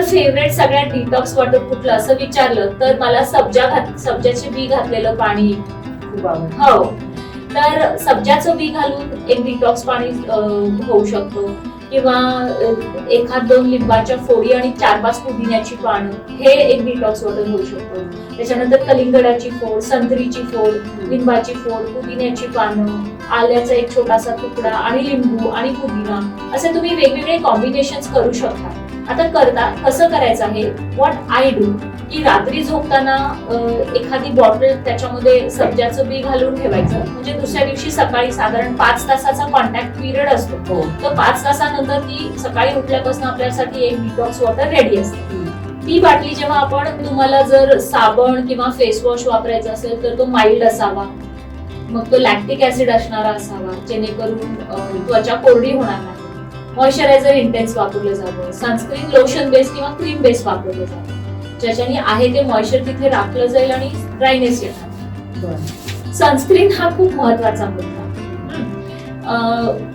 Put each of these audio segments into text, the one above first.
Favourite सगळ्यात detox water कुठलं असं विचारलं तर मला सब्जाचे बी घातलेलं पाणी खूप आवडतं. हो. तर सब्जाचं बी घालून एक डिटॉक्स पाणी होऊ शकतो, किंवा एखाद 2 लिंबाच्या फोडी आणि 4-5 पुदिन्याची पानं हे एक डिटॉक्स वॉटर होऊ शकतो. त्याच्यानंतर कलिंगडाची फोड, संत्रीची फोड, लिंबाची फोड, पुदिन्याची पानं, आल्याचा एक छोटासा तुकडा आणि लिंबू आणि पुदिना असे तुम्ही वेगवेगळे कॉम्बिनेशन्स करू शकता. आता कसं करायचं आहे, व्हॉट आय डू, की रात्री झोपताना एखादी बॉटल त्याच्यामध्ये सब्जाचं बी घालून ठेवायचं, म्हणजे दुसऱ्या दिवशी सकाळी साधारण 5 तासाचा कॉन्टॅक्ट पिरियड असतो. तर 5 तासानंतर ती सकाळी उठल्यापासून आपल्यासाठी एक डिटॉक्स वॉटर रेडी असते. ती बाटली जेव्हा आपण, तुम्हाला जर साबण किंवा फेस वॉश वापरायचा असेल तर तो माइल्ड असावा, मग तो लॅक्टिक ऍसिड असणारा असावा, जेणेकरून त्वचा कोरडी होणार नाही. मॉइश्चरायझर इंटेन्स वापरलं जावं, सनस्क्रीन लोशन बेस किंवा क्रीम बेस वापरलं जावं, ज्याच्याने आहे ते मॉइश्चर तिथे राखलं जाईल आणि ड्रायनेस येणार. सनस्क्रीन हा खूप महत्वाचा मुद्दा.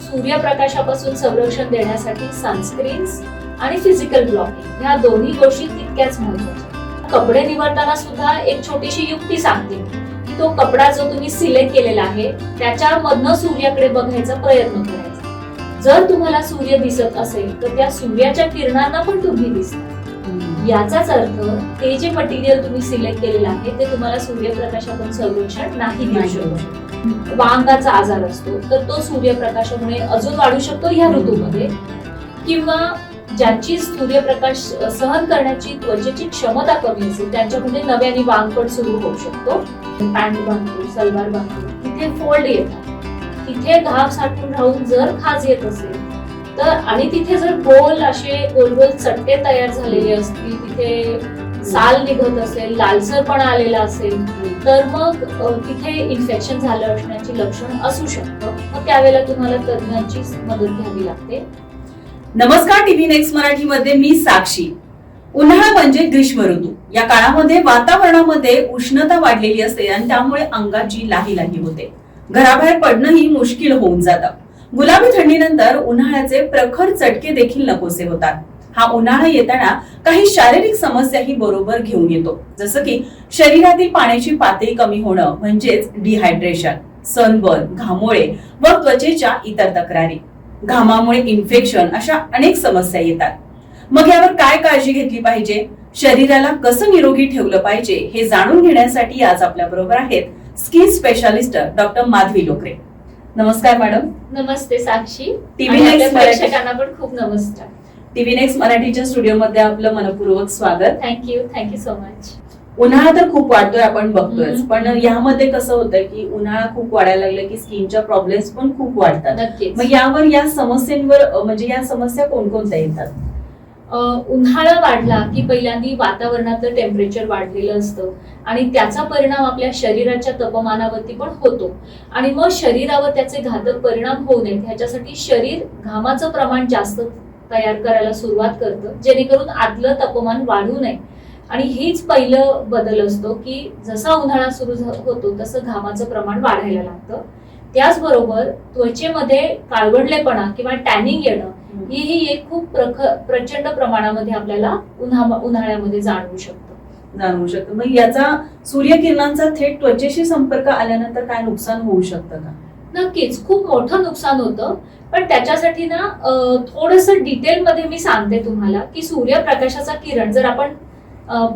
सूर्यप्रकाशापासून संरक्षण देण्यासाठी सनस्क्रीन्स आणि फिजिकल ब्लॉकिंग ह्या दोन्ही गोष्टी तितक्याच महत्वाच्या. कपडे निवडताना सुद्धा एक छोटीशी युक्ती सांगते की तो कपडा जो तुम्ही सिलेक्ट केलेला आहे त्याच्यामधनं सूर्याकडे बघायचा प्रयत्न करायचा. जर तुम्हाला सूर्य दिसत असेल तर त्या सूर्याच्या किरणांना पण तुम्ही दिसता. याचाच अर्थ ते जे मटेरियल तुम्ही सिलेक्ट केलेलं आहे ते तुम्हाला सूर्यप्रकाशातून संरक्षण नाही देऊ शकत. वांगाचा आजार असतो तर तो सूर्यप्रकाशामुळे अजून वाढू शकतो ह्या ऋतूमध्ये, किंवा ज्यांची सूर्यप्रकाश सहन करण्याची त्वचेची क्षमता कमी असेल त्यांच्यामध्ये नव्याने वांगपण सुरू होऊ शकतो. पॅन्ट बांधतो, सलवार बांधतो, तिथे फोल्ड येतात, तिथे घाम साठून राहून जर खाज येत असेल तर, आणि तिथे जर गोल गोल चट्टे तयार झालेले असतील, तिथे साल निघत असेल, लालसरपणा आलेला असेल तर मग तिथे इन्फेक्शन झालं असण्याची लक्षण असू शकतं. मग त्यावेळेला तुम्हाला तज्ञांची मदत घ्यावी लागते. नमस्कार, टीव्ही नेक्स्ट मराठी मध्ये मी साक्षी. उन्हाळा म्हणजे ग्रीष्म ऋतू. या काळामध्ये वातावरणामध्ये उष्णता वाढलेली असते आणि त्यामुळे अंगाची लाही होते. घराबाहेर पडणंही मुश्किल होऊन जातं. गुलाबी थंडीनंतर उन्हाळ्याचे प्रखर चटके देखील नकोसे होतात. हा उन्हाळा येताना काही शारीरिक समस्याही बरोबर घेऊन येतो, जसं की शरीरातील पाण्याची पातळी कमी होणं म्हणजेच डिहायड्रेशन, सनबर्न, घामोळे व त्वचेच्या इतर तक्रारी, घामामुळे इन्फेक्शन अशा अनेक समस्या येतात. मग यावर काय काळजी घेतली पाहिजे, शरीराला कसं निरोगी ठेवलं पाहिजे हे जाणून घेण्यासाठी आज आपल्या बरोबर आहेत स्किन स्पेशालिस्ट डॉक्टर माधवी लोकरे. नमस्कार मॅडम. नमस्ते साक्षी. टीव्ही नेक्स्ट प्रेक्षकांना पण खूप नमस्कार. टीव्ही नेक्स्ट मराठीच्या स्टुडिओ मध्ये आपलं मनपूर्वक स्वागत. Thank you so much. उन्हाळा तर खूप वाढतोय, आपण बघतोय, पण यामध्ये कसं होतं की उन्हाळा खूप वाढायला लागलं की स्किनच्या प्रॉब्लेम्स पण खूप वाढतात. मग यावर, या समस्यांवर, म्हणजे या समस्या कोणकोणत्या येतात? उन्हाळा वाढला की पहिल्यांदा वातावरणातलं टेम्परेचर वाढलेलं असतं आणि त्याचा परिणाम आपल्या शरीराच्या तापमानावरती पण होतो, आणि मग शरीरावर त्याचे घातक परिणाम होऊ नयेत ह्याच्यासाठी शरीर घामाचं प्रमाण जास्त तयार करायला सुरुवात करतं, जेणेकरून आतलं तापमान वाढू नये. आणि हीच पहिलं बदल असतो की जसा उन्हाळा सुरू होतो तसं घामाचं प्रमाण वाढायला लागतं. त्याचबरोबर त्वचेमध्ये काळवंडलेपणा किंवा टॅनिंग येणं ही एक खूप प्रचंड प्रमाणामध्ये आपल्याला उन्हाळ्यामध्ये जाणवू शकतं. मग याचा सूर्यकिरणांचा थेट त्वचेशी संपर्क आल्यानंतर काय नुकसान होऊ शकतं का? नक्कीच, खूप मोठं नुकसान होतं. पण त्याच्यासाठी ना थोडंसं डिटेलमध्ये मी सांगते तुम्हाला की सूर्यप्रकाशाचा किरण, जर आपण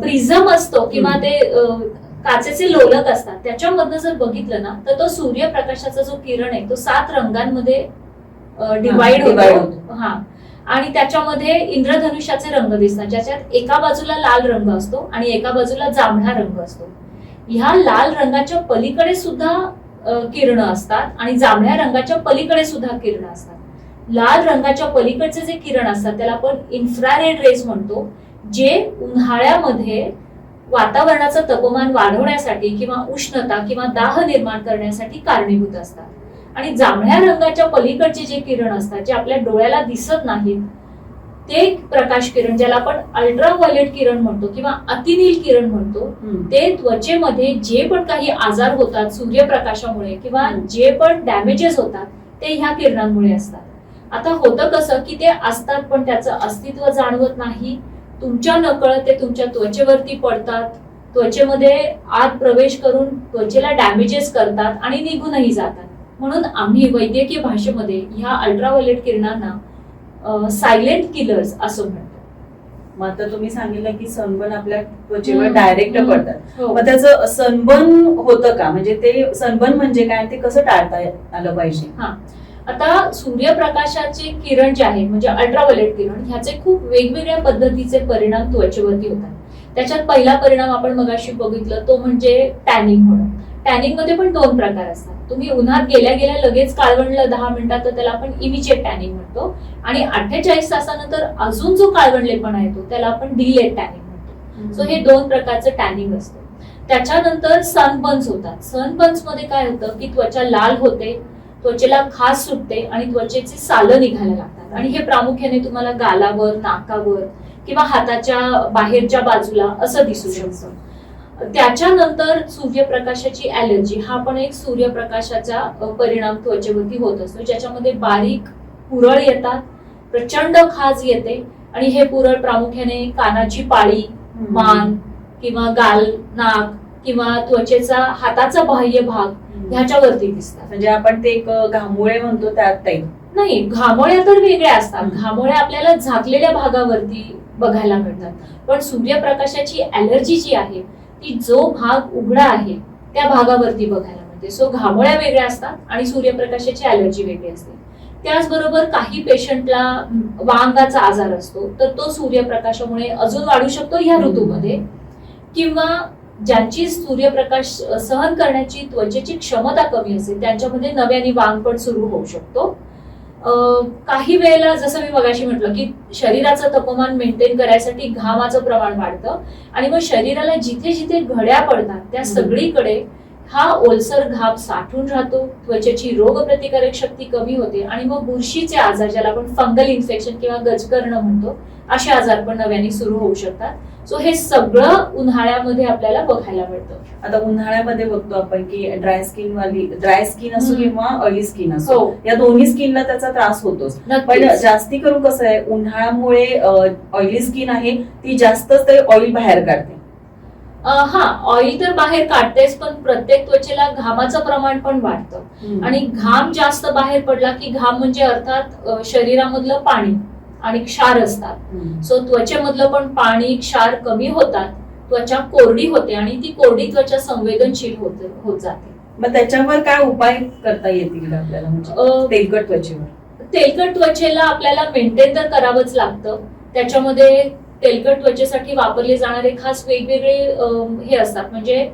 प्रिझम असतो किंवा ते काचेचे लोलक असतात त्याच्यामधनं जर बघितलं ना तर तो सूर्यप्रकाशाचा जो किरण आहे तो 7 रंगांमध्ये डिवाइड होतो. हा, आणि त्याच्यामध्ये इंद्रधनुष्याचे रंग दिसतात, ज्याच्यात एका बाजूला लाल रंग असतो आणि एका बाजूला जांभळा रंग असतो. ह्या लाल रंगाच्या पलीकडे सुद्धा किरण असतात आणि जांभळ्या रंगाच्या पलीकडे सुद्धा किरण असतात. लाल रंगाच्या पलीकडचे जे किरण असतात त्याला आपण इन्फ्रारेड रेज म्हणतो, जे उन्हाळ्यामध्ये वातावरणाचं तापमान वाढवण्यासाठी किंवा उष्णता किंवा दाह निर्माण करण्यासाठी कारणीभूत असतात. आणि जांभळ्या रंगाच्या पलीकडचे जे किरण असतात, जे आपल्या डोळ्याला दिसत नाहीत, ते प्रकाश किरण, ज्याला आपण अल्ट्राव्हायोलेट किरण म्हणतो किंवा अतिनील किरण म्हणतो, ते त्वचेमध्ये जे पण काही आजार होतात सूर्यप्रकाशामुळे किंवा जे पण डॅमेजेस होतात ते ह्या किरणांमुळे असतात. आता होतं कसं की ते असतात पण त्याचं अस्तित्व जाणवत नाही, तुमच्या नकळत ते तुमच्या त्वचेवरती पडतात, त्वचेमध्ये आत प्रवेश करून त्वचेला डॅमेजेस करतात आणि निघूनही जातात. म्हणून आम्ही वैद्यकीय भाषेमध्ये ह्या अल्ट्राव्हायोलेट किरणांना सायलेंट किलर्स असं म्हणतो. मग आता तुम्ही सांगितलं की सनबर्न आपल्या त्वचेवर हम्म. डायरेक्ट हम्म. पडतात. हो. मग त्याचं सनबर्न होतं का? म्हणजे ते सनबर्न म्हणजे काय, ते कसं टाळता आलं पाहिजे? आता सूर्यप्रकाशाचे किरण जे आहे म्हणजे अल्ट्राव्हायोलेट किरण, ह्याचे खूप वेगवेगळ्या पद्धतीचे परिणाम त्वचेवरती होतात. त्याच्यात पहिला परिणाम आपण मगाशी बघितलं तो म्हणजे टॅनिंग होणं. टॅनिंग मध्ये पण 2 प्रकार असतात. तुम्ही उन्हात गेल्या गेल्या लगेच काळवंडलं 10 मिनिटात तर त्याला आपण इमिजिएट टॅनिंग म्हणतो, आणि 48 तासानंतर अजून जो काळवंडलेपणा येतो त्याला आपण डिलेड टॅनिंग म्हणतो. सो हे 2 प्रकारचं टॅनिंग असतं. त्याच्यानंतर सनबर्न्स होतात. सनबर्न्स मध्ये काय होतं की त्वचा लाल होते, त्वचेला खाज सुटते आणि त्वचेची सालं निघायला लागतात, आणि हे प्रामुख्याने तुम्हाला गालावर, नाकावर किंवा हाताच्या बाहेरच्या बाजूला असं दिसू शकतं. त्याच्यानंतर सूर्यप्रकाशाची ॲलर्जी हा पण एक सूर्यप्रकाशाचा परिणाम त्वचेवरती होत असतो, ज्याच्यामध्ये बारीक पुरळ येतात, प्रचंड खाज येते, आणि हे पुरळ प्रामुख्याने कानाची पाळी, मान किंवा गाल, नाक किंवा त्वचेचा हाताचा बाह्य भाग ह्याच्यावरती दिसतात. म्हणजे आपण ते एक घामोळे म्हणतो त्यात टाईप नाही, घामोळ्या तर वेगळ्या असतात. घामोळ्या आपल्याला झाकलेल्या भागावरती बघायला मिळतात, पण सूर्यप्रकाशाची ॲलर्जी जी आहे ती जो भाग उघडा आहे त्या भागावरती बघायला मिळते. सो घामोळ्या वेगळ्या असतात आणि सूर्यप्रकाशाची ॲलर्जी वेगळी असते. त्याचबरोबर काही पेशंटला वांगाचा आजार असतो, तर तो सूर्यप्रकाशामुळे अजून वाढू शकतो ह्या ऋतूमध्ये, किंवा ज्यांची सूर्यप्रकाश सहन करण्याची त्वचेची क्षमता कमी असेल त्यांच्यामध्ये नव्याने वांग पण सुरू होऊ शकतो. काही वेळेला जसं मी मगाशी म्हटलं की शरीराचं तापमान मेंटेन करायसाठी घामाचं प्रमाण वाढतं, आणि मग शरीराला जिथे जिथे घड्या पडतात त्या सगळीकडे हा ओलसर घाम साठून राहतो, त्वचेची रोगप्रतिकारक शक्ती कमी होते, आणि मग बुरशीचे आजार, ज्याला आपण फंगल इन्फेक्शन किंवा गजकर्ण म्हणतो, असे आजार पण नव्याने सुरू होऊ शकतात. सो हे सगळं उन्हाळ्यामध्ये आपल्याला बघायला मिळतं. आता उन्हाळ्यामध्ये बघतो आपण की ड्राय स्किन असो किंवा ऑइली स्किन असो, हो. या दोन्ही स्किनला त्याचा त्रास होतोच. पण नक्कीच. जास्ती करून कसं आहे, उन्हाळ्यामुळे ऑइली स्किन आहे ती जास्तच ते ऑइल बाहेर काढते. हा, ऑइल तर बाहेर काढतेच, पण प्रत्येक त्वचेला घामाचं प्रमाण पण वाढतं, आणि घाम जास्त बाहेर पडला की, घाम म्हणजे अर्थात शरीरामधलं पाणी आणि क्षार असतात. सो त्वचेमधलं पण पाणी, क्षार कमी होतात, त्वचा कोरडी होते, आणि ती कोरडी त्वचा संवेदनशील होत जाते. मग त्याच्यावर काय उपाय करता येतील आपल्याला, म्हणजे तेलकट त्वचेवर? तेलकट त्वचेला आपल्याला मेंटेन तर करावंच लागतं. त्याच्यामध्ये तेलकट त्वचेसाठी वापरले जाणारे खास वेगवेगळे हे असतात, म्हणजे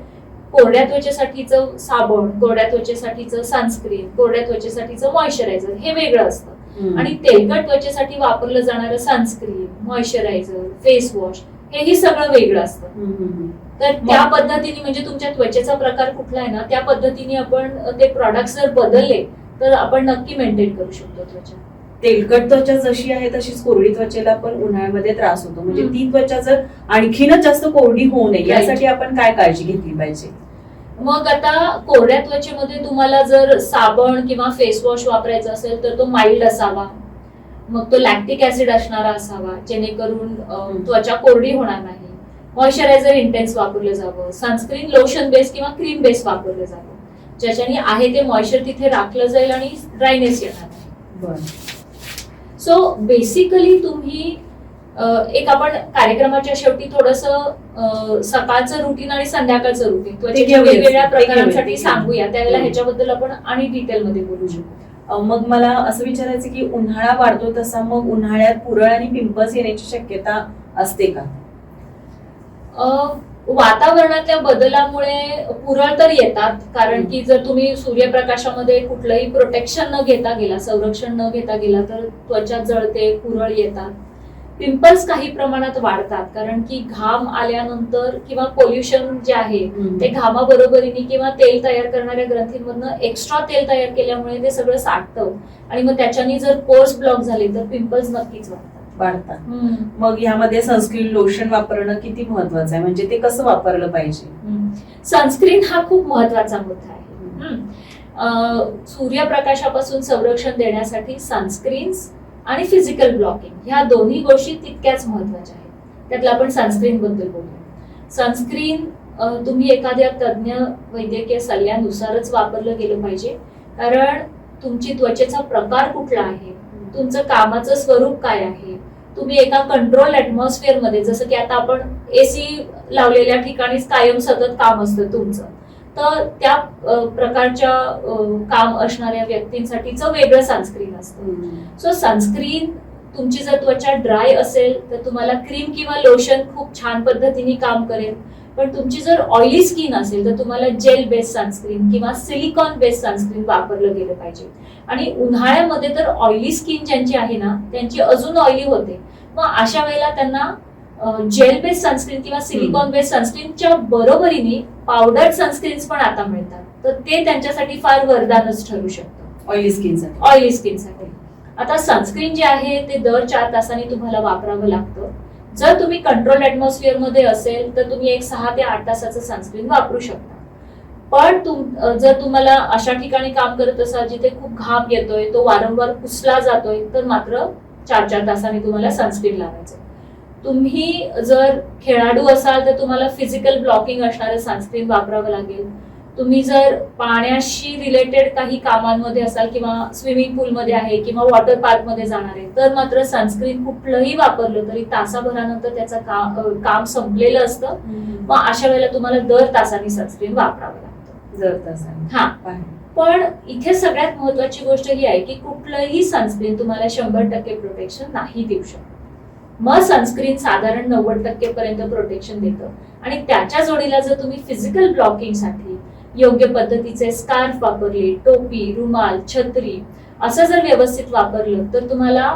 कोरड्या त्वचेसाठीचं साबण, कोरड्या त्वचेसाठीचं सनस्क्रीन, कोरड्या त्वचेसाठीचं मॉइश्चरायझर हे वेगळं असतं, आणि तेलकट त्वचेसाठी वापरलं जाणारं सनस्क्रीन, मॉइश्चरायझर, फेस वॉश हेही सगळं वेगळं असतं. तर त्या पद्धतीने, म्हणजे तुमच्या त्वचेचा प्रकार कुठला आहे ना, त्या पद्धतीने आपण ते प्रॉडक्ट जर बदलले तर आपण नक्की मेंटेन करू शकतो त्वचा. तेलकट त्वचा जशी आहे तशीच कोरडी त्वचेला पण उन्हाळ्यामध्ये त्रास होतो, म्हणजे ती त्वचा जर आणखीनच जास्त कोरडी होऊ नये यासाठी आपण काय काळजी घेतली पाहिजे? मग आता कोरड्या त्वचेमध्ये तुम्हाला जर साबण किंवा फेस वॉश वापरायचा असेल तर तो माइल्ड असावा, मग तो लॅक्टिक ऍसिड असणारा असावा, जेणेकरून त्वचा कोरडी होणार नाही. मॉइश्चरायझर इंटेन्स वापरलं जावं, सनस्क्रीन लोशन बेस किंवा क्रीम बेस वापरलं जावं, ज्याच्याने आहे ते मॉइश्चर तिथे राखलं जाईल आणि ड्रायनेस येणार नाही. सो बेसिकली तुम्ही एक आपण कार्यक्रमाच्या शेवटी थोडंसं सकाळचं रुटीन आणि संध्याकाळचं रुटीन त्वचेच्या वेगवेगळ्या प्रकारांसाठी सांगूया, त्यावेळेला ह्याच्याबद्दल आपण आणि डिटेलमध्ये बोलू शकतो. मग मला असं विचारायचं की उन्हाळा वाढतो तसा मग उन्हाळ्यात पुरळ आणि पिंपल्स येण्याची शक्यता असते का? वातावरणातल्या बदलामुळे पुरळ तर येतात, कारण की जर तुम्ही सूर्यप्रकाशामध्ये कुठलंही प्रोटेक्शन न घेता गेला, संरक्षण न घेता गेला तर त्वचा जळते, पुरळ येतात. पिंपल्स काही प्रमाणात वाढतात, कारण की घाम आल्यानंतर किंवा पोल्युशन जे आहे ते घामाबरोबरीने किंवा तेल तयार करणाऱ्या ग्रंथींमधनं एक्स्ट्रा तेल तयार केल्यामुळे ते सगळं साठतं, आणि मग त्याच्याने जर पोर्स ब्लॉक झाले तर पिंपल्स नक्कीच वाढतात. मग यामध्ये सनस्क्रीन लोशन वापरणं किती महत्वाचं आहे, म्हणजे ते कसं वापरलं पाहिजे? सनस्क्रीन हा खूप महत्वाचा मुद्दा आहे. सूर्यप्रकाशापासून संरक्षण देण्यासाठी सनस्क्रीन्स आणि फिजिकल ब्लॉकिंग ह्या दोन्ही गोष्टी तितक्याच महत्वाच्या आहेत. त्यातलं आपण सनस्क्रीन बद्दल बोलू. सनस्क्रीन तुम्ही एखाद्या तज्ज्ञ वैद्यकीय सल्ल्यानुसारच वापरलं गेलं पाहिजे, कारण तुमची त्वचेचा प्रकार कुठला आहे, तुमचं कामाचं स्वरूप काय आहे, तुम्ही एका कंट्रोल ऍटमॉस्फिअर मध्ये, जसं की आता आपण एसी लावलेल्या ठिकाणीच कायम सतत काम असतं तुमचं, तर त्या प्रकारच्या काम असणाऱ्या व्यक्तींसाठीचं वेगळं सनस्क्रीन असतं. सो सनस्क्रीन तुमची जर त्वचा ड्राय असेल तर तुम्हाला क्रीम किंवा लोशन खूप छान पद्धतीने काम करेल. पण तुमची जर ऑइली स्किन असेल तर तुम्हाला जेल बेस्ड सनस्क्रीन किंवा सिलिकॉन बेस्ड सनस्क्रीन वापरलं गेलं पाहिजे. आणि उन्हाळ्यामध्ये तर ऑइली स्किन ज्यांची आहे ना त्यांची अजून ऑइली होते, मग अशा वेळेला त्यांना जेल बेस्ड सनस्क्रीन किंवा सिलिकॉन बेस्ड सनस्क्रीनच्या बरोबरीने पावडर सनस्क्रीन्स पण आता मिळतात, तर ते त्यांच्यासाठी फार वरदानच ठरू शकतं ऑइली स्किनसाठी. ऑइली स्किनसाठी. आता सनस्क्रीन जे आहे ते दर 4 तासांनी तुम्हाला वापरावं लागतं. जर तुम्ही कंट्रोल ऍटमॉस्फिअर मध्ये असेल तर तुम्ही एक 6 ते 8 तासाचं सनस्क्रीन वापरू शकता. पण जर तुम्हाला अशा ठिकाणी काम करत असाल जिथे खूप घाम येतोय, तो वारंवार पुसला जातोय, तर मात्र 4 तासांनी तुम्हाला सनस्क्रीन लावायचं. तुम्ही जर खेळाडू असाल तर तुम्हाला फिजिकल ब्लॉकिंग असणारं सनस्क्रीन वापरावं लागेल. तुम्ही जर पाण्याशी रिलेटेड काही कामांमध्ये असाल किंवा स्विमिंग पूलमध्ये आहे किंवा वॉटर पार्क मध्ये जाणार आहे, तर मात्र सनस्क्रीन कुठलंही वापरलं तरी तासाभरानंतर त्याचं काम संपलेलं असतं. मग अशा वेळेला तुम्हाला दर तासाने सनस्क्रीन वापरावं लागतं. दर तासाने. हा, पण इथे सगळ्यात महत्वाची गोष्ट ही आहे की कुठलंही सनस्क्रीन तुम्हाला 100% प्रोटेक्शन नाही देऊ शकत. मग सनस्क्रीन साधारण 90% पर्यंत प्रोटेक्शन देतं. आणि त्याच्या जोडीला जर तुम्ही फिजिकल ब्लॉकिंग साठी योग्य पद्धतीचे स्कार्फ वापरले, टोपी, रुमाल, छत्री असं जर व्यवस्थित वापरलं तर तुम्हाला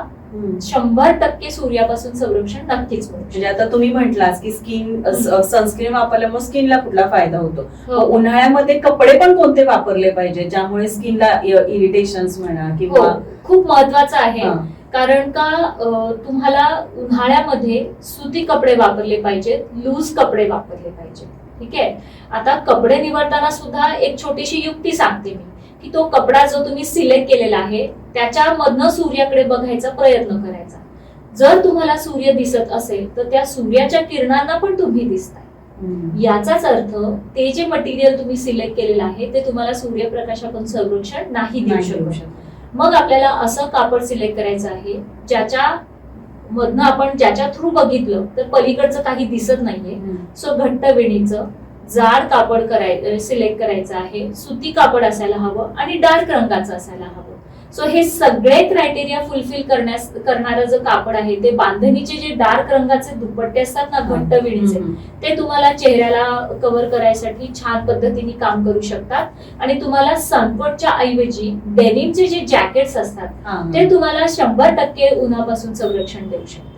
100% सूर्यापासून संरक्षण नक्कीच मिळू. म्हणजे आता तुम्ही म्हटलास की सनस्क्रीन वापरल्यामुळे स्किनला कुठला फायदा होतो. उन्हाळ्यामध्ये कपडे पण कोणते वापरले पाहिजे ज्यामुळे स्किनला इरिटेशन्स म्हणा किंवा खूप महत्वाचं आहे. कारण का तुम्हाला उन्हाळ्यामध्ये सुती कपडे वापरले पाहिजेत, लूज कपडे वापरले पाहिजेत. ठीक आहे. आता कपडे निवडताना सुद्धा एक छोटीशी युक्ती सांगते मी, की तो कपडा जो तुम्ही सिलेक्ट केलेला आहे त्याच्यामधनं सूर्याकडे बघायचा प्रयत्न करायचा. जर तुम्हाला सूर्य दिसत असेल तर त्या सूर्याच्या किरणांना पण तुम्ही दिसताय. याचाच अर्थ ते जे मटेरियल तुम्ही सिलेक्ट केलेलं आहे ते तुम्हाला सूर्यप्रकाशापासून संरक्षण नाही देऊ शकत. मग आपल्याला असं कापड सिलेक्ट करायचं आहे ज्याच्या मधनं आपण ज्याच्या थ्रू बघितलं तर पलीकडचं काही दिसत नाहीये. सो घट्ट विणीचं जाड कापड सिलेक्ट करायचं आहे, सुती कापड असायला हवं आणि डार्क रंगाचं असायला हवं. सो हे सगळे क्रायटेरिया फुलफिल करणारं जे कापड आहे ते बांधणीचे जे डार्क रंगाचे दुपट्टे असतात ना घट्ट विणीचे, ते तुम्हाला चेहऱ्याला कव्हर करायसाठी छान पद्धतीने काम करू शकतात. आणि तुम्हाला सनकोटच्या ऐवजी डेनिमचे जे जॅकेट्स असतात ते तुम्हाला 100% उन्हापासून संरक्षण देऊ शकतात.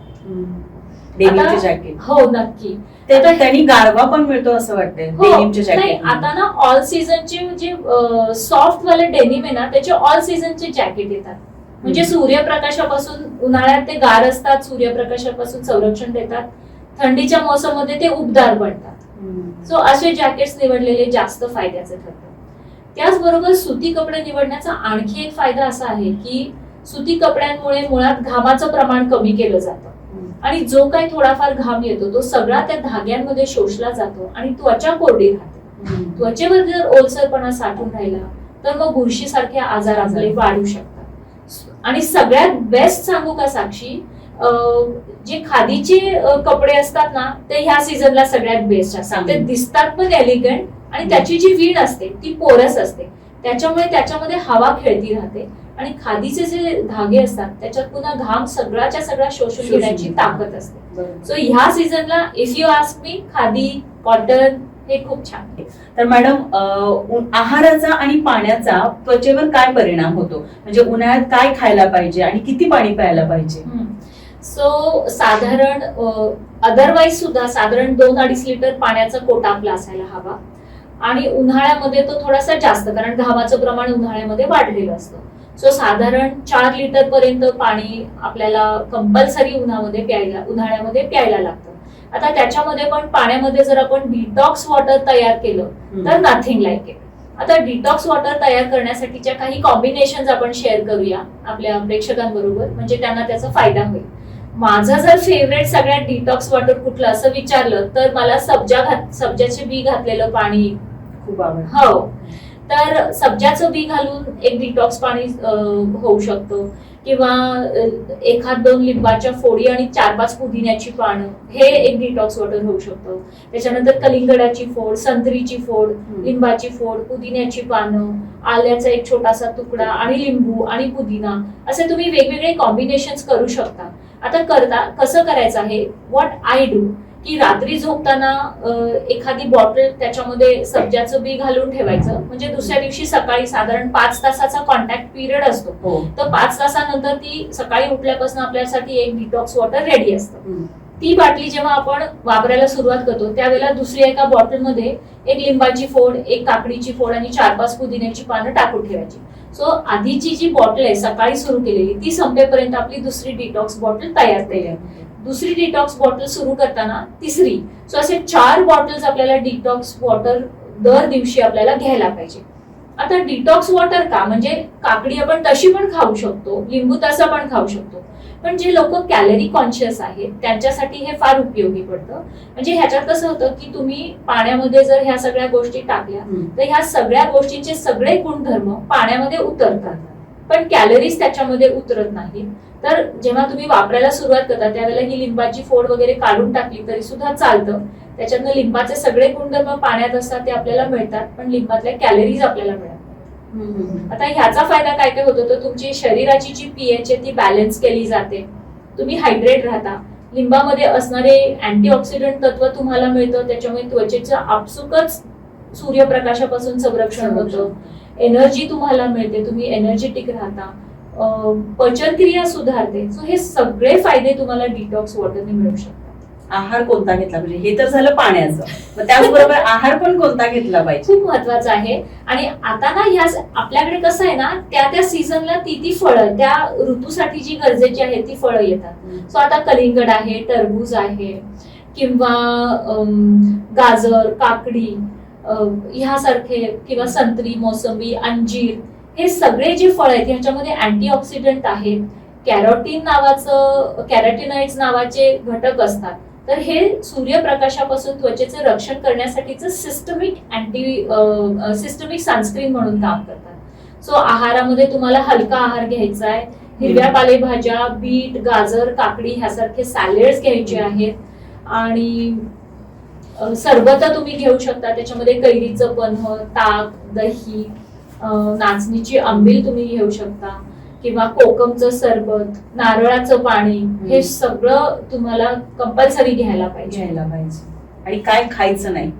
डेनिमचे जॅकेट. हो नक्की. त्यांनी गारवा पण मिळतो असं वाटतंय डेनिमचे जॅकेट. आता ना ऑल सीझनचे जे सॉफ्ट वाले डेनिम आहे ना त्याचे ऑल सीझनचे जॅकेट येतात. म्हणजे सूर्यप्रकाशापासून उन्हाळ्यात ते गार असतात, सूर्यप्रकाशापासून संरक्षण देतात, थंडीच्या मोसममध्ये ते उबदार बनतात. सो असे जॅकेट्स निवडलेले जास्त फायद्याचे ठरतात. त्याचबरोबर सुती कपडे निवडण्याचा आणखी एक फायदा असा आहे की सुती कपड्यांमुळे मुळात घामाचं प्रमाण कमी केलं जातं आणि जो काही थोडाफार घाम येतो तो सगळा त्या धाग्यांमध्ये शोषला जातो आणि त्वचा कोरडी राहते. त्वचेवर जर ओलसरपणा साठून राहिला तर मग बुरशीसारखे आजार आपले वाढू शकतात. आणि सगळ्यात बेस्ट सांगू का साक्षी, जे खादीचे कपडे असतात ना ते ह्या सीझनला सगळ्यात बेस्ट असतात. ते दिसतात पण एलिगंट आणि त्याची जी वीण असते ती पोरस असते, त्याच्यामुळे त्याच्यामध्ये हवा खेळती राहते. आणि खादीचे जे धागे असतात त्याच्यात पुन्हा घाम सगळ्याच्या सगळा शोषून घेण्याची ताकद असते. सो ह्या सीझनला if you ask me, khadi, cotton हे खूप छान. तर मॅडम आहाराचा आणि पाण्याचा त्वचेवर काय परिणाम होतो, म्हणजे उन्हाळ्यात काय खायला पाहिजे आणि किती पाणी प्यायला पाहिजे? सो साधारण अदरवाईज सुद्धा साधारण 2-2.5 लिटर पाण्याचा कोटा आपला असायला हवा. आणि उन्हाळ्यामध्ये तो थोडासा जास्त, कारण घामाचं प्रमाण उन्हाळ्यामध्ये वाढलेलं असतं. सो साधारण 4 लिटर पर्यंत पाणी आपल्याला कंपल्सरी उन्हाळ्यामध्ये प्यायला लागतं. आता त्याच्यामध्ये पण पाण्यामध्ये जर आपण डिटॉक्स वॉटर तयार केलं तर नथिंग लाईक इट. आता डिटॉक्स वॉटर तयार करण्यासाठीच्या काही कॉम्बिनेशन आपण शेअर करूया आपल्या प्रेक्षकांबरोबर, म्हणजे त्यांना त्याचा फायदा होईल. माझं जर फेवरेट सगळ्यात डिटॉक्स वॉटर कुठलं असं विचारलं तर मला सब्जाचे बी घातलेलं पाणी खूप आवडतं. हो. तर सब्जाचं बी घालून एक डिटॉक्स पाणी होऊ शकतो, किंवा एखाद 2 लिंबाच्या फोडी आणि 4-5 पुदिन्याची पानं, हे एक डिटॉक्स वॉटर होऊ शकतं. त्याच्यानंतर कलिंगडाची फोड, संत्रीची फोड, लिंबाची फोड, पुदिन्याची पानं, आल्याचा एक छोटासा तुकडा आणि लिंबू आणि पुदिना, असे तुम्ही वेगवेगळे कॉम्बिनेशन्स करू शकता. आता कसं करायचं आहे, व्हॉट आय डू, की रात्री झोपताना एखादी बॉटल त्याच्यामध्ये सब्जाचं बी घालून ठेवायचं, म्हणजे दुसऱ्या दिवशी सकाळी साधारण 5 तासाचा कॉन्टॅक्ट पिरियड असतो. तर 5 तासानंतर ती सकाळी उठल्यापासून आपल्यासाठी एक डिटॉक्स वॉटर रेडी असतं. ती बाटली जेव्हा आपण वापरायला सुरुवात करतो त्यावेळेला दुसऱ्या एका बॉटलमध्ये एक लिंबाची फोड, एक काकडीची फोड आणि 4-5 पुदिन्याची पानं टाकून ठेवायची. सो आधीची जी बॉटल आहे सकाळी सुरू केलेली ती संपेपर्यंत आपली दुसरी डिटॉक्स बॉटल तयार. दुसरी डिटॉक्स बॉटल सुरू करताना तिसरी. सो असे 4 बॉटल्स आपल्याला डिटॉक्स वॉटर दर दिवशी आपल्याला घ्यायला पाहिजे. आता डिटॉक्स वॉटर का, म्हणजे काकडी आपण तशी पण खाऊ शकतो, लिंबू तसा पण खाऊ शकतो, पण जे लोक कॅलरी कॉन्शियस आहेत त्यांच्यासाठी हे फार उपयोगी पडतं. म्हणजे ह्याच्यात कसं होतं की तुम्ही पाण्यामध्ये जर ह्या सगळ्या गोष्टी टाकल्या तर ह्या सगळ्या गोष्टींचे सगळे गुणधर्म पाण्यामध्ये उतरतात, पण कॅलरीज त्याच्यामध्ये उतरत नाहीत. तर जेव्हा तुम्ही वापरायला सुरुवात करता त्यावेळेला ही लिंबाची फोड वगैरे काढून टाकली तरी सुद्धा चालतं. त्याच्यातनं लिंबाचे सगळे गुणधर्म पाण्यात असतात ते आपल्याला मिळतात, पण लिंबातल्या कॅलरीज आपल्याला मिळतात. आता ह्याचा फायदा काय काय होतो, तर तुमची शरीराची जी पीएच आहे ती बॅलन्स केली जाते, तुम्ही हायड्रेट राहता, लिंबामध्ये असणारे अँटीऑक्सिडंट तत्व तुम्हाला मिळतं, त्याच्यामुळे त्वचेचं आपसुकच सूर्यप्रकाशापासून संरक्षण होतं, एनर्जी तुम्हाला मिळते, तुम्ही एनर्जेटिक राहता, पचनक्रिया सुधारते. सो हे सगळे फायदे तुम्हाला डिटॉक्स वॉटरने मिळू शकतात. आहार कोणता घेतला पाहिजे, हे तर झालं पाण्याचं, मग त्याचबरोबर आहार पण कोणता घेतला पाहिजे खूप महत्वाचं आहे. आणि आता ना ह्या आपल्याकडे कसं आहे ना, त्या सीझनला ती फळं त्या ऋतूसाठी जी गरजेची आहेत ती फळं येतात. सो आता कलिंगड आहे, टरबूज आहे, किंवा गाजर, काकडी ह्यासारखे, किंवा संत्री, मोसंबी, अंजीर, हे सगळे जे फळ आहेत ह्याच्यामध्ये अँटीऑक्सिडंट आहेत, कॅरोटिनॉइड्स नावाचे घटक असतात. तर हे सूर्यप्रकाशापासून त्वचेचं रक्षण करण्यासाठीच सिस्टमिक सनस्क्रीन म्हणून काम करतात. सो आहारामध्ये तुम्हाला हलका आहार घ्यायचा आहे, हिरव्या पालेभाज्या, बीट, गाजर, काकडी ह्यासारखे सॅलेड्स घ्यायचे आहेत, आणि सरबत तुम्ही घेऊ शकता, त्याच्यामध्ये कैरीचं पन्ह, ताक, दही, नाचणीची आंबील तुम्ही घेऊ शकता, किंवा कोकमचं सरबत, नारळाचं पाणी, हे सगळं तुम्हाला कंपल्सरी घ्यायला पाहिजे. आणि काय खायचं नाही,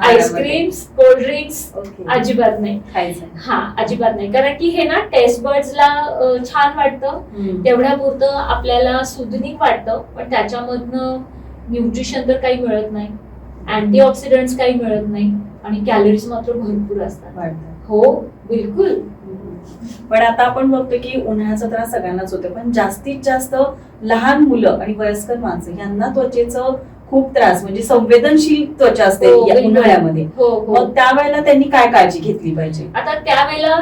आईस्क्रीम्स, कोल्ड ड्रिंक्स अजिबात नाही खायचं. हा, अजिबात नाही, कारण की हे ना टेस्ट बर्ड्सला छान वाटतं, तेवढ्या पुरतं आपल्याला सुदनिक वाटतं, पण त्याच्यामधनं न्यूट्रिशन तर काही मिळत नाही, अँटीऑक्सिडंट्स काही मिळत नाही, आणि कॅलरीज मात्र भरपूर असतात. हो, बिलकुल. पण आता आपण बघतो की उन्हाळ्याचा त्रास सगळ्यांनाच होतो, पण जास्तीत जास्त लहान मुलं आणि वयस्कर माणसं यांना त्वचेचं खूप त्रास, म्हणजे संवेदनशील त्वचा असते उन्हाळ्यामध्ये. मग त्यावेळेला त्यांनी काय काळजी घेतली पाहिजे? आता त्यावेळेला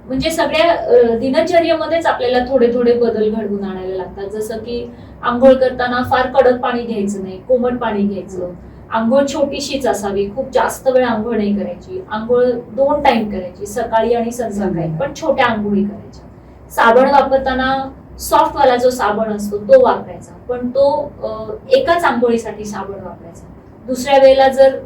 म्हणजे सगळ्या दिनचर्येमध्येच आपल्याला थोडे थोडे बदल घडवून आणायला लागतात. जसं की आंघोळ करताना फार कडक पाणी घ्यायचं नाही, कोमट पाणी घ्यायचं, आंघोळ छोटीशीच असावी, खूप जास्त वेळ आंघोळ नाही करायची, आंघोळ 2 टाइम करायची, सकाळी आणि संध्याकाळी, पण छोट्या आंघोळी करायच्या. साबण वापरताना सॉफ्ट वाला जो साबण असतो तो वापरायचा, पण तो एकाच आंघोळीसाठी साबण वापरायचा. दुसऱ्या वेळेला जर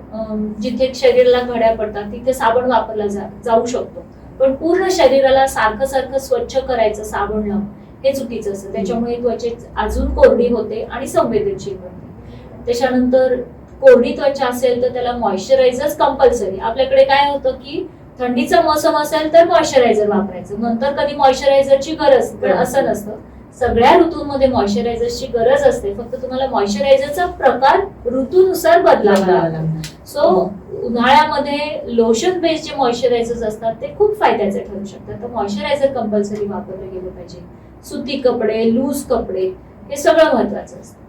जिथे शरीराला घड्या पडतात तिथे साबण वापरला जाऊ शकतो, पण पूर्ण शरीराला सारखं सारखं स्वच्छ करायचं साबण लावून हे चुकीचं असतं. त्याच्यामुळे त्वचे अजून कोरडी होते आणि संवेदनशील बनते. त्याच्यानंतर कोरडी त्वचा असेल तर त्याला मॉइश्चरायझर कंपल्सरी. आपल्याकडे काय होतं की थंडीचा मोसम असेल तर मॉइश्चरायझर वापरायचं, नंतर कधी मॉइश्चरायझरची गरज, पण असं नसतं. सगळ्या ऋतूंमध्ये मॉइश्चरायझरची गरज असते, फक्त तुम्हाला मॉइश्चरायझरचा प्रकार ऋतूनुसार बदलावा लागतो. सो उन्हाळ्यामध्ये लोशन बेस्ड जे मॉइश्चरायझर्स असतात ते खूप फायद्याचे ठरू शकतात, तर मॉइश्चरायझर कंपल्सरी वापरलं गेलं पाहिजे. सुती कपडे, लूज कपडे, हे सगळं महत्वाचं असतं.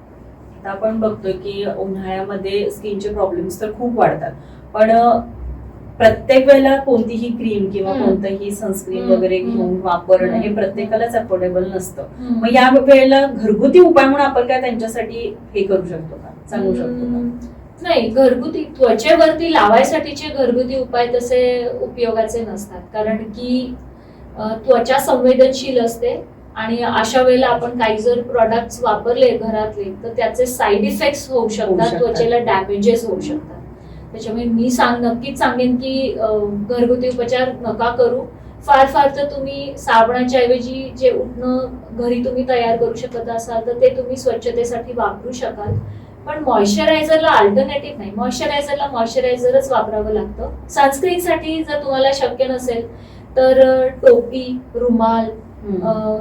आपण बघतोय की उन्हाळ्यामध्ये स्किनचे प्रॉब्लेम्स तर खूप वाढतात, पण प्रत्येक वेळेला कोणतीही क्रीम किंवा हम्म. कोणतंही सनस्क्रीन हम्म. वगैरे घेऊन वापरणं हे हम्म. प्रत्येकालाच अफोर्डेबल नसतं. हम्म. मग या वेळेला घरगुती उपाय म्हणून आपण काय त्यांच्यासाठी हे करू शकतो का, सांगू शकतो का? नाही, घरगुती त्वचेवरती लावायसाठीचे घरगुती उपाय तसे उपयोगाचे नसतात, कारण की त्वचा संवेदनशील असते आणि अशा वेळेला आपण काही जर प्रॉडक्ट्स वापरले घरातले तर त्याचे साईड इफेक्ट्स होऊ शकतात, त्वचेला डॅमेजेस होऊ शकतात. त्याच्यामुळे मी नक्कीच सांगेन की घरगुती उपचार नका करू. फार फार तर तुम्ही साबणाच्या ऐवजी जे उठणं घरी तुम्ही तयार करू शकत असाल तर ते तुम्ही स्वच्छतेसाठी वापरू शकाल. पण मॉइश्चरायझरला अल्टरनेटिव्ह नाही, मॉइश्चरायझरला मॉइश्चरायझरच वापरावं लागतं. सनस्क्रीनसाठी जर तुम्हाला शक्य नसेल तर टोपी, रुमाल,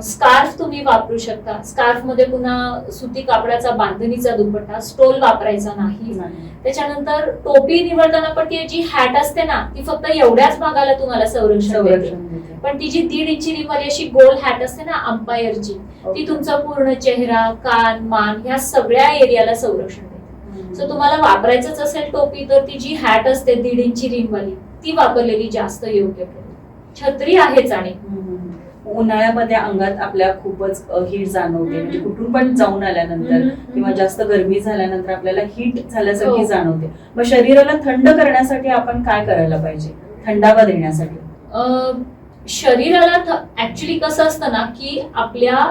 स्कार्फ तुम्ही वापरू शकता. स्कार्फ मध्ये पुन्हा सुती कापडाचा बांधणीचा दुपट्टा, स्टोल वापरायचा नाही. त्याच्यानंतर टोपी निवडताना पण ती जी हॅट असते ना ती फक्त एवढ्याच भागाला तुम्हाला संरक्षण देते. पण ती जी 1.5 इंची रिमवाली अशी गोल हॅट असते ना अंपायरची, ती तुमचा पूर्ण चेहरा, कान, मान ह्या सगळ्या एरियाला संरक्षण देते. सो तुम्हाला वापरायचंच असेल टोपी तर ती जी हॅट असते 1.5 इंची रिमवाली ती वापरलेली जास्त योग्य पडेल. छत्री आहेच. आणि उन्हाळ्यामध्ये अंगात आपल्या खूपच हीट जाणवते, म्हणजे कुठून पण जाऊन आल्यानंतर किंवा जास्त गरमी झाल्यानंतर आपल्याला हीट झाल्यासारखी जाणवते. मग शरीराला थंड करण्यासाठी आपण काय करायला पाहिजे, थंडावा देण्यासाठी? शरीराला ऍक्च्युली कसं असतं ना की आपल्या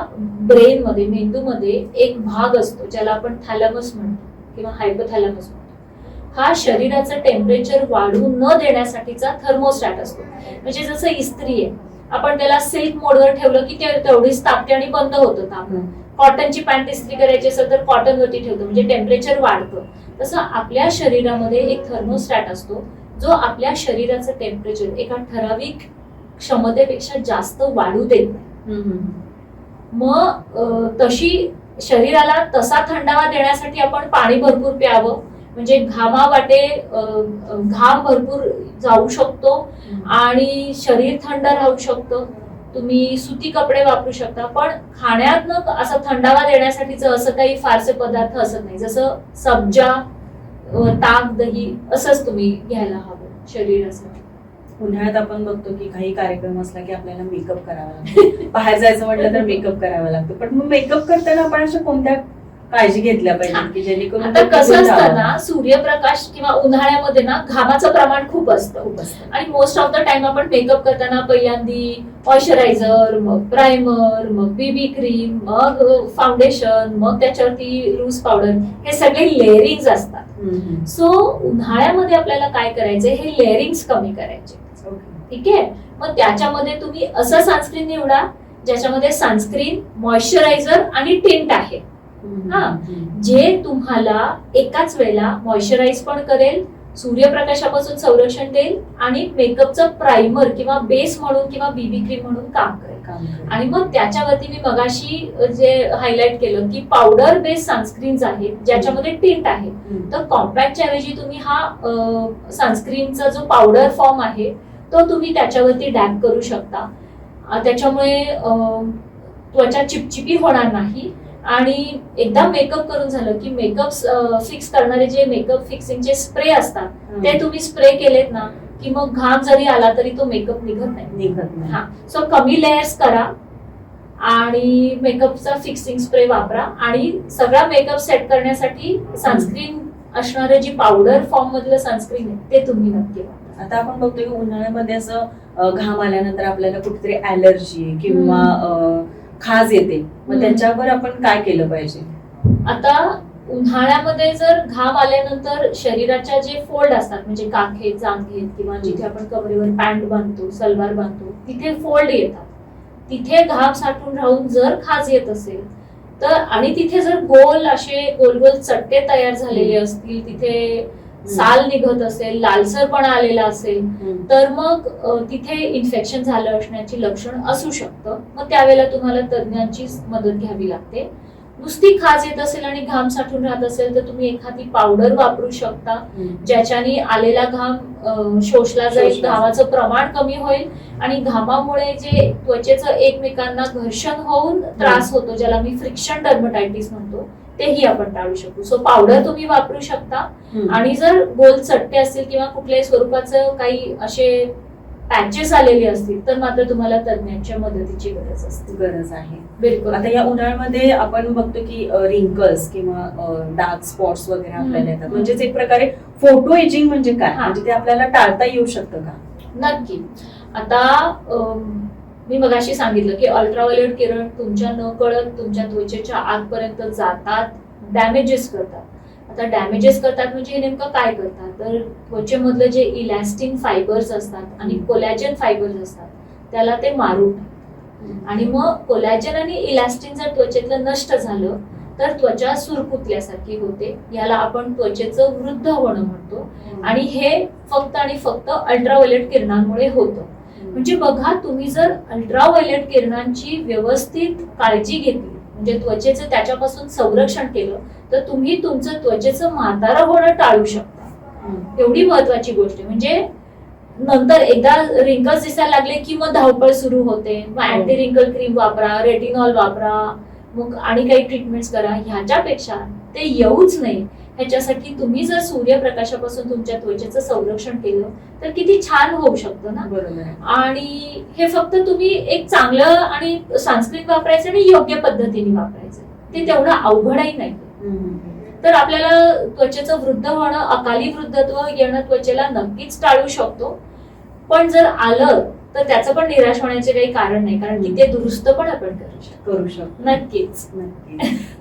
ब्रेन मध्ये, मेंदूमध्ये एक भाग असतो ज्याला आपण थॅलॅमस म्हणतो किंवा हायपोथॅलॅमस म्हणतो. हा शरीराचं टेम्परेचर वाढू न देण्यासाठीचा थर्मोस्टॅट असतो. म्हणजे जसं इस्त्री आहे, आपण त्याला सिल्क मोडवर ठेवलं की ते तेवढीच तापते आणि बंद होतं तापणं. कॉटनची पॅन्ट इस्त्री करायची असेल तर कॉटनवरती ठेवतो म्हणजे टेम्परेचर वाढतं. तसं आपल्या शरीरामध्ये एक थर्मोस्टॅट असतो जो आपल्या शरीराचं टेम्परेचर एका ठराविक क्षमतेपेक्षा जास्त वाढू देत नाही. मग तशी शरीराला तसा थंडावा देण्यासाठी आपण पाणी भरपूर प्यावं, म्हणजे घामावाटे घाम भरपूर जाऊ शकतो आणि शरीर थंड राहू शकतं. तुम्ही सुती कपडे वापरू शकता. पण खाण्यातनं असं थंडावा देण्यासाठीचं असं काही फारसे पदार्थ असत नाही, जसं सब्जा, ताक, दही असंच तुम्ही घ्यायला हवं शरीरासाठी. उन्हाळ्यात आपण बघतो की काही कार्यक्रम असला की आपल्याला मेकअप करावा लागतो, बाहेर जायचं म्हटलं तर मेकअप करावा लागतो. पण मग मेकअप करताना आपण अशा कोणत्या काळजी घेतल्या पाहिजे की जेणेकरून? आता कसं असतं ना, सूर्यप्रकाश किंवा उन्हाळ्यामध्ये ना घामाचं प्रमाण खूप असतं आणि मोस्ट ऑफ द टाइम आपण मेकअप करताना पहिल्यांदी मॉइश्चरायझर, मग प्रायमर, मग बीबी क्रीम, मग फाउंडेशन, मग त्याच्यावरती लूज पावडर, हे सगळे लेअरिंग्स असतात. सो उन्हाळ्यामध्ये आपल्याला काय करायचंय, हे लेअरिंग्स कमी करायचे. ठीक आहे. मग त्याच्यामध्ये तुम्ही असं सनस्क्रीन निवडा ज्याच्यामध्ये सनस्क्रीन, मॉइश्चरायझर आणि टिंट आहे. जे तुम्हाला एकाच वेळेला मॉइश्चराइज पण करेल, सूर्यप्रकाशापासून संरक्षण देईल आणि मेकअपचं प्रायमर किंवा बेस म्हणून किंवा बीबी क्रीम म्हणून काम करेल. आणि मग त्याच्यावरती मी मगाशी जे हायलाइट केलं की पावडर बेस सनस्क्रीन्स आहेत ज्याच्यामध्ये टिंट आहे, तर कॉम्पॅक्टच्या ऐवजी तुम्ही हा सनस्क्रीनचा जो पावडर फॉर्म आहे तो तुम्ही त्याच्यावरती डॅब करू शकता. त्याच्यामुळे त्वचा चिपचिपी होणार नाही. आणि एकदा मेकअप करून झालं की मेकअप फिक्स करणारे जे मेकअप फिक्सिंगचे स्प्रे असतात ते तुम्ही स्प्रे केलेत ना की मग घाम जरी आला तरी तो मेकअप निघत नाही. हा, सो कमी लेयर्स करा आणि मेकअपचा फिक्सिंग स्प्रे वापरा. आणि सगळा मेकअप सेट करण्यासाठी सनस्क्रीन असणारे जी पावडर फॉर्म मधलं सनस्क्रीन आहे ते तुम्ही नक्की वापरा. आता आपण बघतोय की उन्हाळ्यामध्ये असं घाम आल्यानंतर आपल्याला कुठेतरी ॲलर्जी किंवा खाज येते, मग त्याच्यावर आपण काय केलं पाहिजे? आता उन्हाळ्यामध्ये जर घाम आल्यानंतर शरीराच्या जे फोल्ड असतात, म्हणजे काखेत, जांघेत किंवा जिथे आपण कमरेवर पॅन्ट बांधतो, सलवार बांधतो, तिथे फोल्ड येतात. तिथे घाम साठून राहून जर खाज येत असेल तर, आणि तिथे जर गोल असे गोल गोल चट्टे तयार झालेले असतील, तिथे साल निघत असेल, लालसरपणा आलेला असेल, तर मग तिथे इन्फेक्शन झालं असण्याची लक्षण असू शकतं. मग त्यावेळेला तुम्हाला तज्ञांची मदत घ्यावी लागते. नुसती खाज येत असेल आणि घाम साठून राहत असेल तर तुम्ही एखादी पावडर वापरू शकता ज्याच्याने आलेला घाम शोषला जाईल, घामाचं प्रमाण कमी होईल आणि घामामुळे जे त्वचेचं एकमेकांना घर्षण होऊन त्रास होतो, ज्याला मी फ्रिक्शन डर्मटायटिस म्हणतो, तेही आपण टाळू शकू. सो पावडर तुम्ही वापरू शकता. हम्म. आणि जर गोल चट्टे असतील किंवा कुठल्याही स्वरूपाचं काही असे पॅचेस आलेले असतील तर मात्र तुम्हाला तज्ञांच्या मदतीची गरज असते. गरज आहे. बिलकुल. आता या उन्हाळ्यामध्ये आपण बघतो की रिंकल्स किंवा डार्क स्पॉट्स वगैरे आपल्याला येतात. हम्म. म्हणजेच एक प्रकारे फोटो एजिंग म्हणजे काय, हा. म्हणजे ते आपल्याला टाळता येऊ शकतं का? नक्की. आता मी मगाशी सांगितलं की अल्ट्राव्हायोलेट किरण तुमच्या न कळत तुमच्या त्वचेच्या आतपर्यंत जातात, डॅमेजेस करतात. आता डॅमेजेस करतात म्हणजे हे नेमकं काय करतात, तर त्वचेमधलं जे इलॅस्टिन फायबर्स असतात आणि कोलॅजन फायबर्स असतात त्याला ते मारून टाकतात. आणि मग कोलॅजन आणि इलॅस्टिन जर त्वचेतलं नष्ट झालं तर त्वचा सुरकुतल्यासारखी होते. याला आपण त्वचेचं वृद्ध होणं म्हणतो. आणि हे फक्त आणि फक्त अल्ट्राव्हायोलेट किरणांमुळे होतं. म्हणजे बघा, तुम्ही जर अल्ट्राव्हायोलेट किरणांची व्यवस्थित काळजी घेतली, म्हणजे त्वचेचं त्याच्यापासून संरक्षण केलं, तर तुम्ही तुमचं त्वचेचं म्हातारं होणं टाळू शकता. एवढी महत्वाची गोष्ट आहे. म्हणजे नंतर एकदा रिंकल्स दिसायला लागले की मग धावपळ सुरू होते. मग अँटी रिंकल क्रीम वापरा, रेटिनॉल वापरा, मग आणि काही ट्रीटमेंट्स करा. ह्याच्यापेक्षा ते येऊच नाही ह्याच्यासाठी तुम्ही जर सूर्यप्रकाशापासून तुमच्या त्वचेचं संरक्षण केलं तर किती छान होऊ शकतं ना. बरोबर आहे. आणि हे फक्त तुम्ही एक चांगलं आणि सनस्क्रीन वापरायचं आणि योग्य पद्धतीने वापरायचं. ते तेवढं अवघडही नाही. तर आपल्याला त्वचेचं वृद्ध होणं, अकाली वृद्धत्व येणं त्वचेला नक्कीच टाळू शकतो. पण जर आलं तर त्याचं पण निराश होण्याचे काही कारण नाही, कारण की ते दुरुस्त पण आपण करू शकतो. नक्कीच.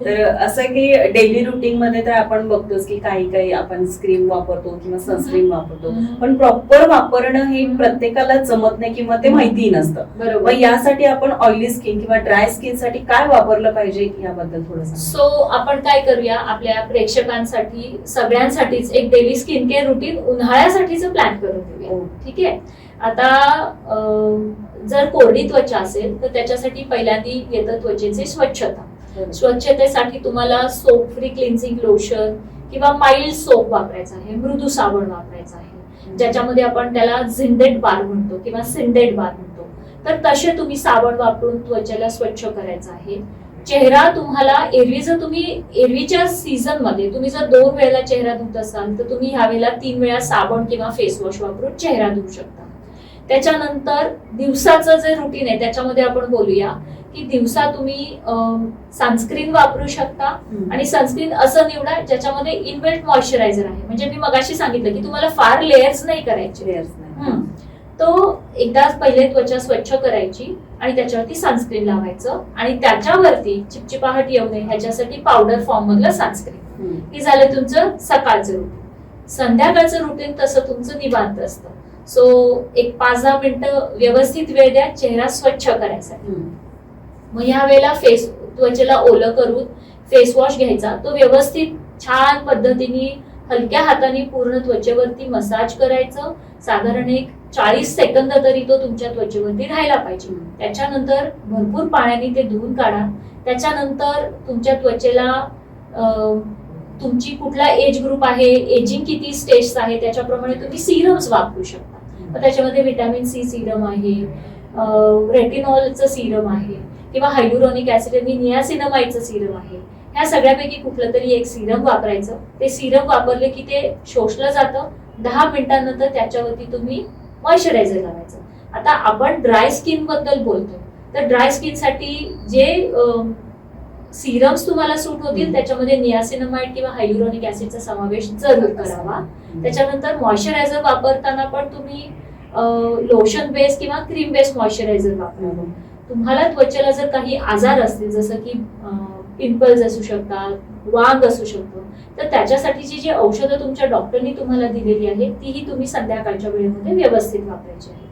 तर असं की डेली रुटीन मध्ये तर आपण बघतोच की काही आपण क्रीम वापरतो किंवा सनस्क्रीन वापरतो, पण प्रॉपर वापरणं हे प्रत्येकाला जमत नाही किंवा ते माहिती नसतं. बरोबर. मग यासाठी आपण ऑइली स्किन किंवा ड्राय स्किन साठी काय वापरलं पाहिजे याबद्दल थोडं. सो आपण काय करूया, आपल्या प्रेक्षकांसाठी सगळ्यांसाठीच एक डेली स्किन केअर रुटीन उन्हाळ्यासाठीच प्लॅन करून देऊया. ठीक आहे. आता जर कोरडी त्वचा असेल तर त्याच्यासाठी पहिल्यांदा येतं त्वचेची स्वच्छता. स्वच्छतेसाठी तुम्हाला सोप फ्री क्लिन्झिंग लोशन किंवा माइल्ड सोप वापरायचा आहे, मृदू साबण वापरायचा आहे, ज्याच्यामध्ये आपण त्याला झिंडेट बार म्हणतो किंवा सिंडेट बार म्हणतो. तर तसे तुम्ही साबण वापरून त्वचेला स्वच्छ करायचं आहे. चेहरा तुम्हाला एरवीच्या सीझन मध्ये तुम्ही जर 2 वेळेला चेहरा धुत असाल तर तुम्ही ह्या वेळेला 3 वेळा साबण किंवा फेस वॉश वापरून चेहरा धुवू शकता. त्याच्यानंतर दिवसाचं जे रुटीन आहे त्याच्यामध्ये आपण बोलूया की दिवसा तुम्ही सनस्क्रीन वापरू शकता. आणि सनस्क्रीन असं निवडा ज्याच्यामध्ये इनबिल्ट मॉइश्चरायझर आहे. म्हणजे मी मगाशी सांगितलं की तुम्हाला फार लेयर्स नाही करायचे. तो एकदा पहिले त्वचा स्वच्छ करायची आणि त्याच्यावरती सनस्क्रीन लावायचं आणि त्याच्यावरती चिपचिपाहट येऊ नये ह्याच्यासाठी पावडर फॉर्म मधलं सनस्क्रीन. हे झालं तुमचं सकाळचं रुटीन. संध्याकाळचं रुटीन तसं तुमचं निवांत असतं. सो एक 5-10 मिनिटं व्यवस्थित वेळ द्या चेहरा स्वच्छ करायसाठी. मग ह्या वेळेला त्वचेला ओलं करून फेस वॉश घ्यायचा. तो व्यवस्थित छान पद्धतीने हलक्या हाताने पूर्ण त्वचेवरती मसाज करायचं. साधारण एक 40 सेकंद तरी तो तुमच्या त्वचेवरती राहायला पाहिजे. त्याच्यानंतर भरपूर पाण्याने ते धुवून काढा. त्याच्यानंतर तुमच्या त्वचेला तुमची कुठला एज ग्रुप आहे, एजिंग किती स्टेज आहे त्याच्याप्रमाणे तुम्ही सिरम्स वापरू शकता. त्याच्यामध्ये व्हिटॅमिन सी सिरम आहे, रेटिनॉलचं सिरम आहे किंवा हायड्रोनिक ऍसिड आणि नियासिनामाइडचं सिरम आहे. ह्या सगळ्यापैकी कुठलं तरी एक सिरम वापरायचं. ते सिरम वापरले की ते शोषलं जातं. 10 मिनिटांनंतर त्याच्यावरती तुम्ही मॉइश्चरायझर लावायचं. आता आपण ड्राय स्किन बद्दल बोलतोय, तर ड्राय स्किन साठी जे सिरम्स तुम्हाला सूट होतील त्याच्यामध्ये नियासिनामाइड किंवा हायड्रोनिक ऍसिडचा समावेश जरूर करावा. त्याच्यानंतर मॉइश्चरायझर वापरताना पण तुम्ही लोशन बेस किंवा क्रीम बेस मॉइश्चरायझर वापरावं. तुम्हाला त्वचेला जर काही आजार असतील जसं की पिंपल्स असू शकतात, वांग असू शकतो, तर त्याच्यासाठीची जी औषधं तुमच्या डॉक्टरनी तुम्हाला दिलेली आहे तीही तुम्ही संध्याकाळच्या वेळेमध्ये व्यवस्थित वापरायची आहे.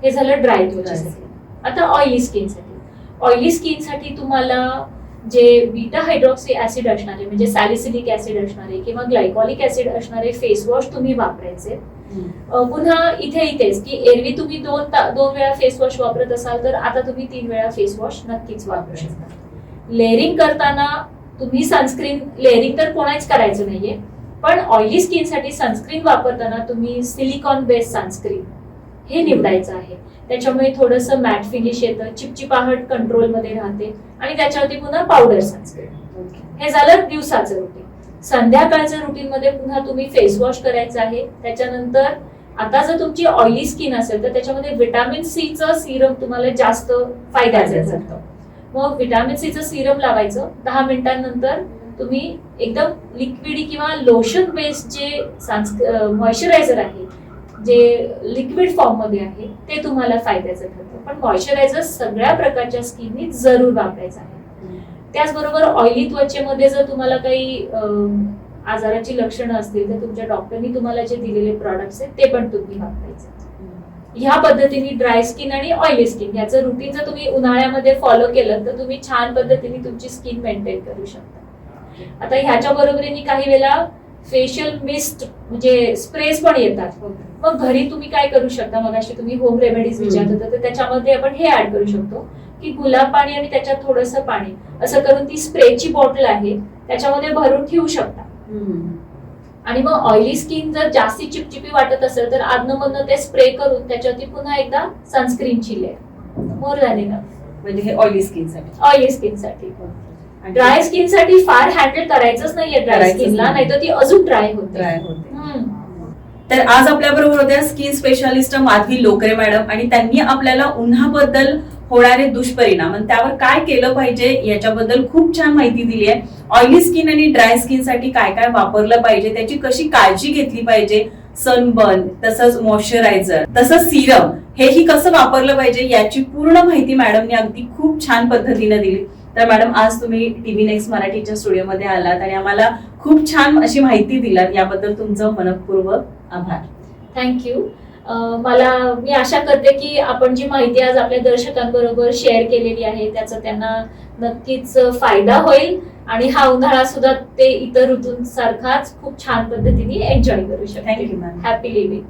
हे झालं ड्राय त्वचेसाठी. आता ऑइली स्किनसाठी. ऑइली स्किनसाठी तुम्हाला जे बीटा हायड्रॉक्सी ऍसिड असणारे म्हणजे सॅलिसिलिक ऍसिड असणारे किंवा ग्लायकॉलिक ऍसिड असणारे फेस वॉश तुम्ही वापरायचे. पुन्हा इथेच की एरवी तुम्ही 2 वेळा फेस वॉश वापरत असाल तर आता तुम्ही 3 वेळा फेस वॉश नक्कीच वापरू शकता. लेअरिंग करताना तुम्ही सनस्क्रीन लेअरिंग तर कोणाच करायचं नाहीये, पण ऑइली स्किनसाठी सनस्क्रीन वापरताना तुम्ही सिलिकॉन बेस्ड सनस्क्रीन हे निवडायचं आहे. त्याच्यामुळे थोडंसं मॅट फिनिश येतं, चिपचिपाहट कंट्रोलमध्ये राहते आणि त्याच्यावरती पुन्हा पावडर सनस्क्रीन. हे झालं दिवसाचं रुटीन. संध्याकाळचं रुटीन मध्ये पुन्हा तुम्ही फेस वॉश करायचं आहे. त्याच्यानंतर आता जर तुमची ऑइली स्किन असेल तर त्याच्यामध्ये व्हिटॅमिन सी चं सिरम तुम्हाला जास्त फायद्याचं ठरतं. मग व्हिटॅमिन सी चं सिरम लावायचं. 10 मिनिटांनंतर तुम्ही एकदम लिक्विडी किंवा लोशन बेस्ड जे मॉइश्चरायझर आहे, जे लिक्विड फॉर्म मध्ये आहे, ते तुम्हाला फायद्याचं ठरतं. पण मॉइश्चरायझर सगळ्या प्रकारच्या स्किननी जरूर वापरायचं आहे. त्याचबरोबर ऑइली त्वचेमध्ये जर तुम्हाला काही आजाराची लक्षणं असतील तर तुमच्या डॉक्टरनी तुम्हाला जे दिलेले प्रॉडक्ट्स आहेत ते पण तुम्ही वापरायचे. ह्या पद्धतीने ड्राय स्किन आणि ऑइली स्किन याचं रुटीन जर तुम्ही उन्हाळ्यामध्ये फॉलो केलं तर तुम्ही छान पद्धतीने तुमची स्किन मेंटेन करू शकता. आता ह्याच्या बरोबरीने काही वेळेला फेशियल मिस्ट म्हणजे स्प्रेस पण येतात. मग घरी तुम्ही काय करू शकता, मगाशी तुम्ही होम रेमेडीज विचारत होता, तर त्याच्यामध्ये आपण हे ऍड करू शकतो की गुलाब पाणी आणि त्याच्यात थोडंसं पाणी असं करून ती स्प्रेची बॉटल आहे त्याच्यामध्ये भरून ठेवू शकता. आणि मग ऑइली स्किन जर जास्ती चिपचिपी वाटत असेल तर आदनमधनं ते स्प्रे करून त्याच्यावरती पुन्हा एकदा सनस्क्रीनची लेअर. More than enough. म्हणजे हे ऑइली स्किन साठी. ऑइली स्किन साठी. ड्राय स्किन साठी फार हँडल करायचंच नाहीये ड्राय स्किनला, नाहीतर ती अजून ड्राय होते. तर आज आपल्या बरोबर होत्या स्किन स्पेशालिस्ट माधवी लोकरे मॅडम, आणि त्यांनी आपल्याला उन्हाबद्दल होणारे दुष्परिणाम आणि त्यावर काय केलं पाहिजे याच्याबद्दल खूप छान माहिती दिली आहे. ऑइली स्किन आणि ड्राय स्किन साठी काय काय वापरलं पाहिजे, त्याची कशी काळजी घेतली पाहिजे, सनबर्न, तसंच मॉइश्चरायझर, तसंच सिरम हेही कसं वापरलं पाहिजे याची पूर्ण माहिती मॅडमने अगदी खूप छान पद्धतीने दिली. तर मॅडम आज तुम्ही टीव्ही नेक्स्ट मराठीच्या स्टुडिओमध्ये आलात आणि आम्हाला खूप छान अशी माहिती दिलात, याबद्दल तुमचं मनपूर्वक आभार. थँक्यू. मी आशा करते की आपण जी माहिती आज आपल्या दर्शकांबरोबर शेअर केलेली आहे त्याचा त्यांना नक्कीच फायदा होईल आणि हा उन्हाळा सुद्धा ते इतर ऋतूंसारखाच खूप छान पद्धतीने एन्जॉय करू शकतील. Thank you ma'am. Happy living.